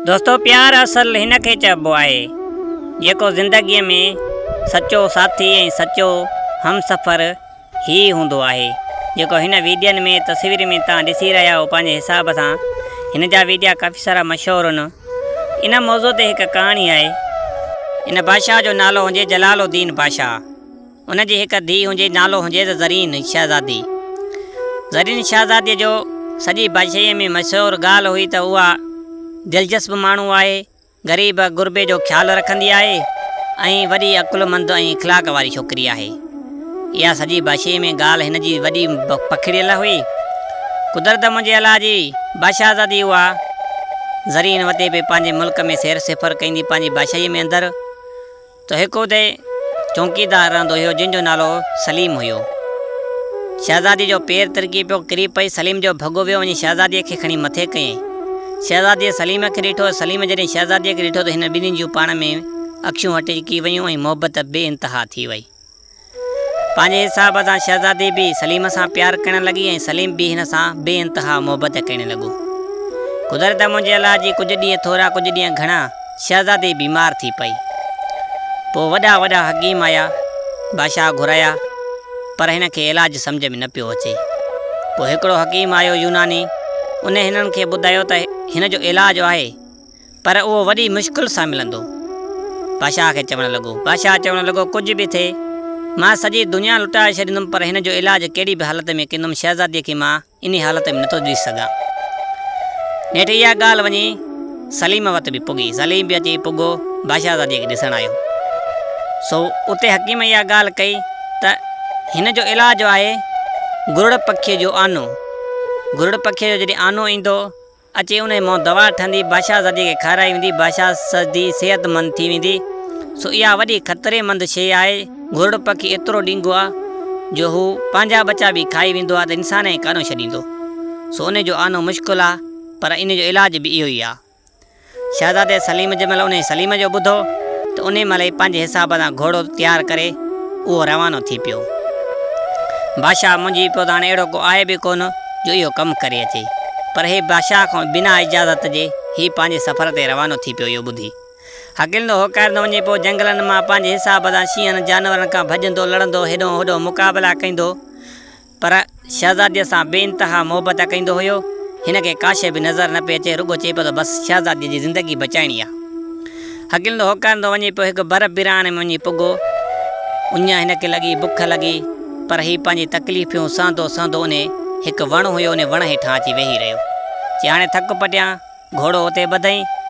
दोस्तों प्यार असल हिन खे चइबो आहे जेको ज़िंदगीअ में सचो साथी ऐं सचो हमसफ़र ही हूंदो आहे। जेको हिन वीडियोनि में तस्वीर में तव्हां ॾिसी रहिया हो पंहिंजे हिसाब सां हिन जा वीडिया काफ़ी सारा मशहूरु आहिनि। इन मौज़ूअ ते हिकु कहाणी आहे। इन बादशाह जो नालो हुजे जलालुद्दीन बादशाह। उन जी हिकु धीउ हुजे, नालो हुजे त ज़रीन शहज़ादी। ज़रीन शहज़ादीअ जो सॼी बादशाहीअ में मशहूरु ॻाल्हि हुई त उहा दिलचस्प माण्हू आहे, ग़रीब गुरबे जो ख़्यालु रखंदी आहे ऐं वॾी अकुलमंद ऐं इख़लाक़ वारी छोकिरी आहे। इहा सॼी बादशाही में ॻाल्हि हिन जी वॾी पखिड़ियल हुई। कुदरत मुंहिंजे अलाह जी बादशाहज़ादी उहा ज़रीन वते पे पंहिंजे मुल्क में सैर सफ़र कंदी पंहिंजी बादशाहीअ में अंदरि। त हिकु हुते चौकीदार रहंदो हुयो जंहिंजो नालो सलीम हुयो। शहज़ादी जो पेर तिरकी पियो किरी पई, सलीम जो भॻो वियो वञी शहज़ादीअ खे खणी मथे कयईं। शहज़ादीअ सलीम खे ॾिठो। सलीम जॾहिं शहज़ादीअ खे ॾिठो त हिन ॿिन्हिनि जूं पाण में अखियूं हटिजी वियूं ऐं मोहबत बे इंतिहा थी वई। पंहिंजे हिसाब सां शहज़ादी बि सलीम सां प्यारु करणु लॻी ऐं सलीम बि हिन सां बे इंतिहा मोहबत करणु लॻो। कुदरत मुंहिंजे अलाह जी कुझु ॾींहं थोरा कुझु ॾींहं घणा शहज़ादी बीमार थी पई। पोइ वॾा वॾा हकीम आया, बादशाह घुराया, पर हिन खे इलाजु सम्झ में न पियो अचे। पोइ हिकिड़ो हकीम आयो यूनानी, उन हिननि खे ॿुधायो त हिन जो इलाजु आहे पर उहो वॾी मुश्किल सां मिलंदो। बादशाह खे चवणु लॻो। बादशाह चवणु लॻो कुझु बि थिए मां सॼी दुनिया लुटाए छॾींदुमि पर हिन जो इलाजु कहिड़ी बि हालत में कंदुमि। शहज़ादीअ खे मां इन हालत में नथो ॾिसी सघां। नेठि इहा ॻाल्हि वञी सलीम वटि बि पुॻी। सलीम बि अची पुॻो, बादशाहज़ादीअ खे ॾिसणु आयो। सो उते हकीम इहा ॻाल्हि कई त हिन जो इलाजु आहे गुरुड़ पखीअ जो आनो। गुरुड़ पखीअ जो जॾहिं आनो ईंदो अचे उन मां दवा ठहंदी, बादशाहज़ादीअ खे खाराई वेंदी, बादशाहज़ादी सिहतमंद थी वेंदी। सो इहा वॾी ख़तरेमंद शइ आहे। गुरुड़ पखी एतिरो ॾींघो आहे जो हू पंहिंजा बचा बि खाई वेंदो आहे त इंसान ई कान छॾींदो। सो उन जो आनो मुश्किल आहे पर इन जो इलाजु बि इहो ई आहे। शहज़ादे सलीम जंहिं महिल उन सलीम जो ॿुधो त उन महिल ई पंहिंजे हिसाब सां घोड़ो तयारु करे उहो रवानो थी पियो। बादशाह मुंहिंजी पियो त हाणे अहिड़ो को आहे बि कोन जो इहो कमु करे अचे, पर हे बादशाह खां बिना इजाज़त जे हीउ पंहिंजे सफ़र ते रवानो थी पियो। इहो ॿुधी हकिलंदो होकारंदो वञे पियो जंगलनि मां पंहिंजे हिसाब सां शींहनि जानवरनि खां भॼंदो लड़ंदो हेॾो होॾो मुक़ाबिला कंदो, पर शहज़ादीअ सां बेइंतिहा मोहबत कंदो हुयो। हिन खे काश बि नज़र न पियो अचे, रुॻो चए पियो त बसि शहज़ादीअ जी ज़िंदगी बचाइणी आहे। हकिलंदो होकारंदो वञे पियो, हिकु बर बिराणे में वञी पुॻो। उञ हिन खे लॻी, बुख लॻी, पर हीउ पंहिंजी तकलीफ़ूं सहंदो सहंदो उन हिकु वणु हुयो, उन वण हेठां अची वेही रहियो। चई हाणे थकु पटियां, घोड़ो हुते ॿधई